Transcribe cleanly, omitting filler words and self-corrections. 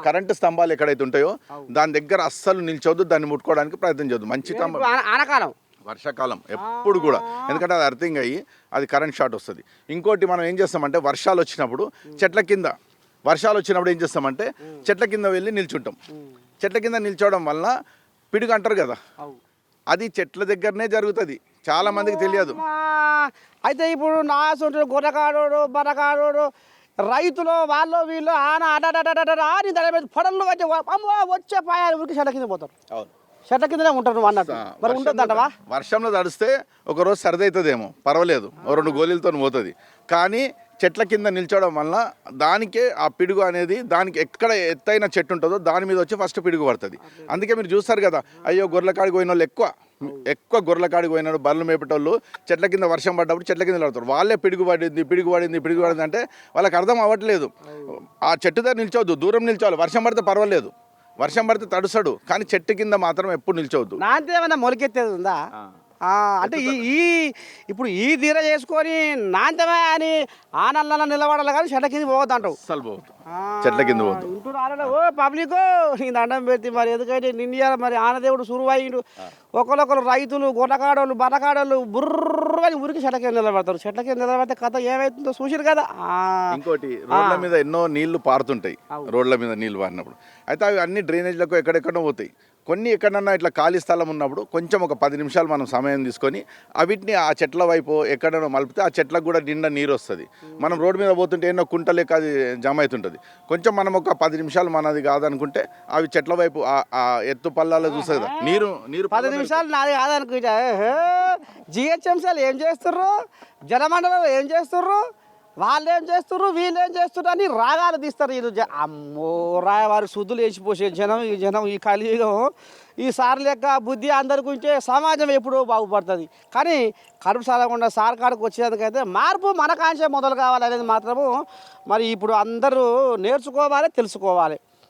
Current స్తంభాలు ఎక్కడైతే ఉంటాయో దాని దగ్గర అస్సలు నిల్చోద్దు, దాన్ని ముట్టుకోవడానికి ప్రయత్నం చేయొద్దు. మంచి ఆనకాలం వర్షాకాలం ఎప్పుడు కూడా, ఎందుకంటే అది అర్థం అయ్యి అది కరెంట్ షార్ట్ వస్తుంది. ఇంకోటి మనం ఏం చేస్తామంటే వర్షాలు వచ్చినప్పుడు చెట్ల కింద, వర్షాలు వచ్చినప్పుడు ఏం చేస్తామంటే చెట్ల కింద వెళ్ళి నిల్చుంటాం. చెట్ల కింద నిల్చోవడం వల్ల పిడుగు అంటారు కదా, అది చెట్ల దగ్గరనే జరుగుతుంది, చాలా మందికి తెలియదు. అయితే ఇప్పుడు నా సొంత గొర్రెకాడోడు బర్రకాడోడు రైతులు వాళ్ళు వీళ్ళు ఆన అని దాని మీద పడలు వచ్చి అమ్మో వచ్చే పాయాలు ఉరికి చెట్ల కింద పోతారు. చెట్ల కిందనే ఉంటారు అన్నట్టు. మరి ఉంటుందంటవా? వర్షంలో తడిస్తే ఒకరోజు సర్ది అవుతుందేమో, పర్వాలేదు, 2 గోళీలతో పోతుంది. కానీ చెట్ల కింద నిల్చోవడం వల్ల దానికే ఆ పిడుగు అనేది, దానికి ఎక్కడ ఎత్తైన చెట్టు ఉంటుందో దాని మీద వచ్చి ఫస్ట్ పిడుగు పడుతుంది. అందుకే మీరు చూస్తారు కదా, అయ్యో గొర్రెల కాడికి పోయిన వాళ్ళు ఎక్కువ గొర్రెల కాడికి పోయినాడు, బర్రెలు మేపేటోళ్ళు చెట్ల కింద వర్షం పడ్డప్పుడు చెట్ల కింద పడతారు. వాళ్ళే పిడుగు పడింది అంటే వాళ్ళకి అర్థం అవ్వట్లేదు. ఆ చెట్టు దగ్గర నిల్చోవద్దు, దూరం నిల్చోవాలి. వర్షం పడితే పర్వాలేదు, వర్షం పడితే తడుస్తాడు, కానీ చెట్టు కింద మాత్రం ఎప్పుడు నిల్చోవద్దు. నాంతే ఏమన్నా మొలకెత్తేది ఉందా? అంటే ఇప్పుడు ఈ తీర చేసుకొని నాంతమే అని ఆనల్ల నిలబడాలి, కానీ చెట్ల కింద పోవద్దు అంటావు. అసలు పోవద్దు, చెట్ల కింద పోవద్దు. ఇంటూ ఓ పబ్లిక్ నీ దండం పెడితే మరి ఎందుకంటే నిండియా మరి ఆనదేవుడు సురువైండు. ఒకరొకరు రైతులు గొర్రెకాడోళ్ళు బర్రకాడోళ్ళు బుర్రని ఉరికి చెట్ల కింద నిలబడతారు. చెట్ల కింద నిలబడితే కథ ఏమైతుందో చూసిరు కదా. ఇంకోటి రోడ్ల మీద ఎన్నో నీళ్లు పారుతుంటాయి, రోడ్ల మీద నీళ్లు పారినప్పుడు అయితే అవి అన్ని డ్రైనేజ్లకు ఎక్కడెక్కడో పోతాయి. కొన్ని ఎక్కడన్నా ఇట్లా ఖాళీ స్థలం ఉన్నప్పుడు కొంచెం ఒక 10 నిమిషాలు మనం సమయం తీసుకొని అవిటిని ఆ చెట్ల వైపు ఎక్కడైనా మలిపితే ఆ చెట్లకు కూడా నిండా నీరు వస్తుంది. మనం రోడ్డు మీద పోతుంటే ఎన్నో కుంటలేక అది జమ అవుతుంటుంది. కొంచెం మనం ఒక 10 నిమిషాలు మనది కాదనుకుంటే అవి చెట్ల వైపు ఆ ఎత్తు పల్లాలో చూస్తుంది కదా, నీరు 10 నిమిషాలు నాది కాదనుకుంటా. జిహెచ్ఎంసీలు ఏం చేస్తుర్రు, జలమండలం ఏం చేస్తుర్రు, వాళ్ళు ఏం చేస్తుర్రు, వీళ్ళు ఏం చేస్తుర్రు అని రాగాలు తీస్తారు. ఇది అమ్మో వారి శుద్ధులు వేసిపోసే జనం ఈ కలియుగం ఈసారి లెక్క బుద్ధి అందరికి ఉంటే సమాజం ఎప్పుడో బాగుపడుతుంది. కానీ కడుపు సాలకుండా సార్ కాడికి వచ్చేందుకైతే మార్పు మన కాంచే మొదలు కావాలనేది మాత్రము మరి ఇప్పుడు అందరూ నేర్చుకోవాలి, తెలుసుకోవాలి.